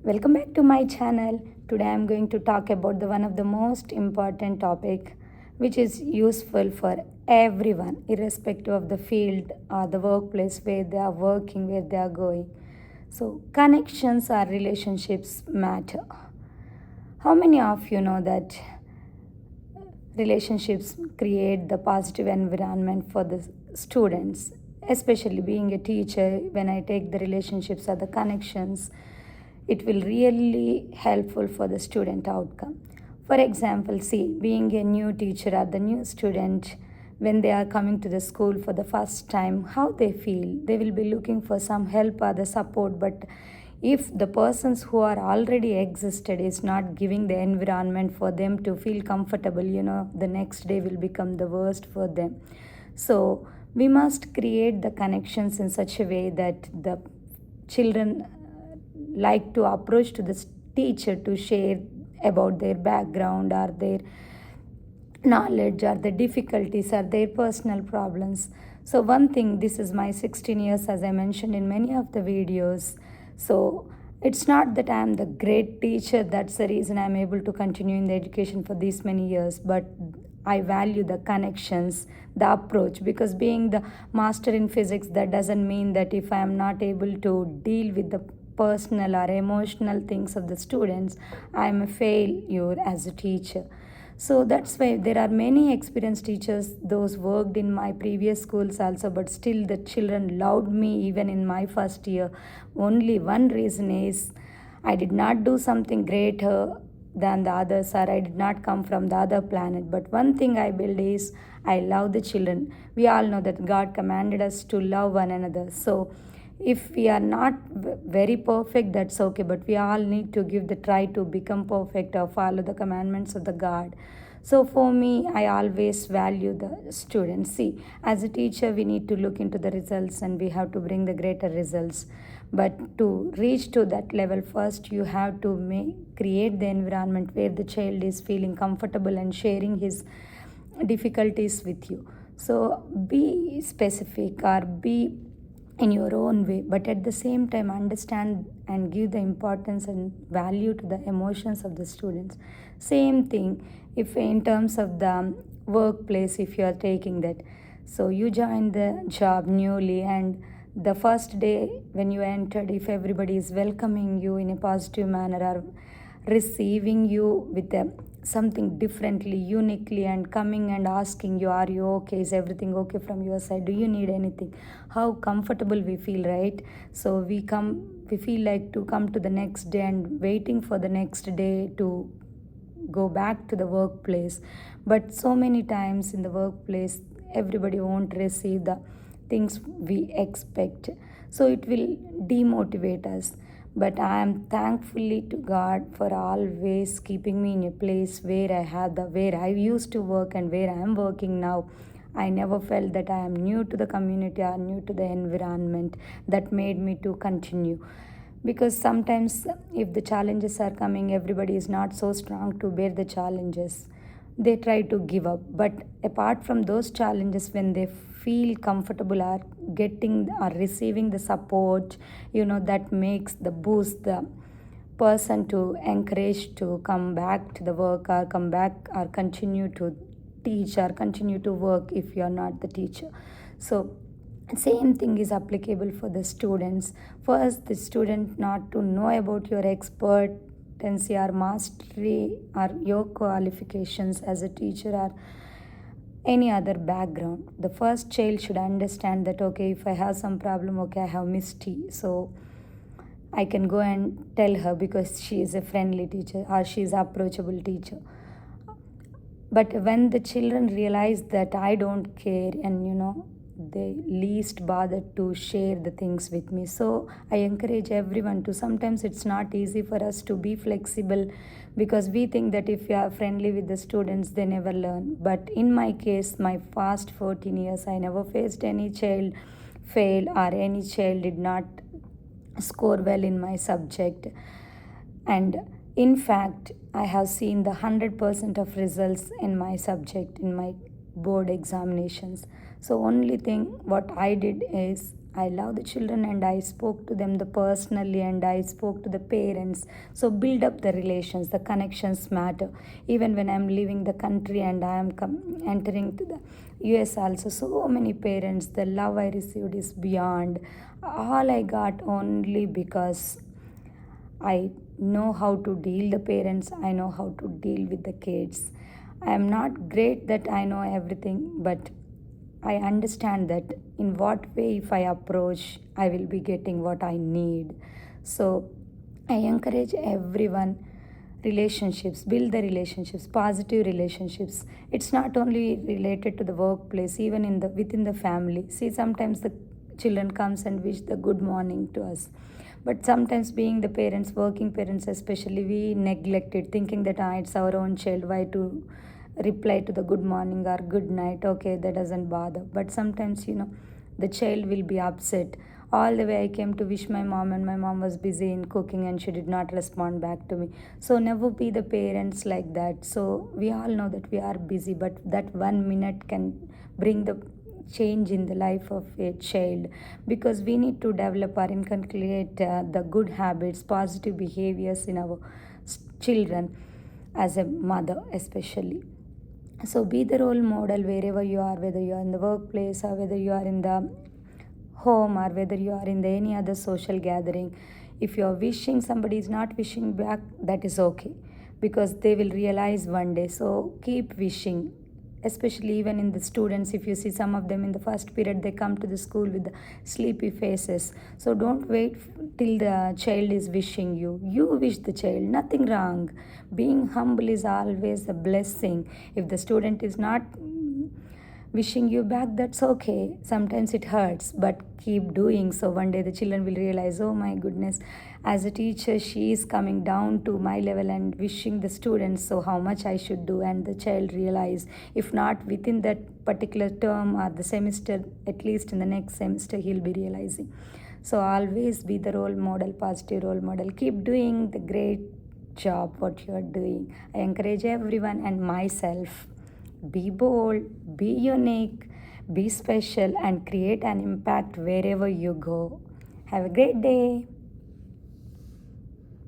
Welcome back to my channel. Today I am going to talk about the one of the most important topic which is useful for everyone irrespective of the field or the workplace where they are working, where they are going. So connections or relationships matter. How many of you know that relationships create the positive environment for the students, especially being a teacher? When I take the relationships or the connections, it will really helpful for the student outcome. For example, see, being a new teacher or the new student, when they are coming to the school for the first time, how they feel, they will be looking for some help or the support. But if the persons who are already existed is not giving the environment for them to feel comfortable, the next day will become the worst for them. So we must create the connections in such a way that the children like to approach to the teacher to share about their background or their knowledge or the difficulties or their personal problems. So one thing, this is my 16 years, as I mentioned in many of the videos. So it's not that I am the great teacher, that's the reason I'm able to continue in the education for these many years, but I value the connections, the approach, because being the master in physics, that doesn't mean that if I am not able to deal with the personal or emotional things of the students, I am a failure as a teacher. So that's why there are many experienced teachers, those worked in my previous schools also, but still the children loved me even in my first year. Only one reason is I did not do something greater than the others, or I did not come from the other planet. But one thing I build is I love the children. We all know that God commanded us to love one another. So if we are not very perfect, that's okay, but we all need to give the try to become perfect or follow the commandments of the God. So for me, I always value the students. See, as a teacher, we need to look into the results and we have to bring the greater results. But to reach to that level, first you have to create the environment where the child is feeling comfortable and sharing his difficulties with you. So be specific or be in your own way, but at the same time understand and give the importance and value to the emotions of the students. Same thing if in terms of the workplace, if you are taking that, so you join the job newly, and the first day when you entered, if everybody is welcoming you in a positive manner or receiving you with something differently, uniquely, and coming and asking you, are you okay, is everything okay from your side, do you need anything, how comfortable we feel, right? So we feel like to come to the next day and waiting for the next day to go back to the workplace. But so many times in the workplace, everybody won't receive the things we expect, so it will demotivate us. But I am thankfully to God for always keeping me in a place where where I used to work and where I am working now. I never felt that I am new to the community or new to the environment. That made me to continue, because sometimes if the challenges are coming, everybody is not so strong to bear the challenges, they try to give up. But apart from those challenges, when they feel comfortable are getting or receiving the support, that makes the boost the person to encourage to come back to the work or come back or continue to teach or continue to work if you are not the teacher. So same thing is applicable for the students. First, the student not to know about your expertise or mastery or your qualifications as a teacher or any other background. The first child should understand that, okay, if I have some problem, okay, I have Misty, so I can go and tell her because she is a friendly teacher or she is approachable teacher. But when the children realize that I don't care, and they least bother to share the things with me. So I encourage everyone to, sometimes it's not easy for us to be flexible, because we think that if you are friendly with the students, they never learn. But in my case, my past 14 years, I never faced any child fail or any child did not score well in my subject. And in fact, I have seen the 100% of results in my subject in my board examinations. So only thing what I did is I love the children and I spoke to them the personally and I spoke to the parents. So build up the relations, the connections matter. Even when I'm leaving the country and I am entering to the US also, so many parents, the love I received is beyond. All I got only because I know how to deal the parents, I know how to deal with the kids. I am not great that I know everything, but I understand that in what way if I approach, I will be getting what I need. So I encourage everyone relationships, build the relationships, positive relationships. It's not only related to the workplace, even in the within the family. See, sometimes the children comes and wish the good morning to us, but sometimes being the parents, working parents especially, we neglect it, thinking that it's our own child, why to reply to the good morning or good night, okay, that doesn't bother. But sometimes the child will be upset. All the way I came to wish my mom and my mom was busy in cooking and she did not respond back to me. So never be the parents like that. So we all know that we are busy, but that 1 minute can bring the change in the life of a child, because we need to develop or inculcate the good habits, positive behaviors in our children as a mother especially. So be the role model wherever you are, whether you are in the workplace or whether you are in the home or whether you are in any other social gathering. If you are wishing somebody is not wishing back, that is okay, because they will realize one day. So keep wishing, especially even in the students. If you see some of them in the first period, they come to the school with the sleepy faces. So don't wait till the child is wishing you. You wish the child, nothing wrong. Being humble is always a blessing. If the student is not wishing you back, that's okay. Sometimes it hurts, but keep doing. So one day the children will realize, oh my goodness, as a teacher, she is coming down to my level and wishing the students, so how much I should do. And the child realize, if not within that particular term or the semester, at least in the next semester, he'll be realizing. So always be the role model, positive role model. Keep doing the great job what you are doing. I encourage everyone and myself, be bold, be unique, be special, and create an impact wherever you go. Have a great day.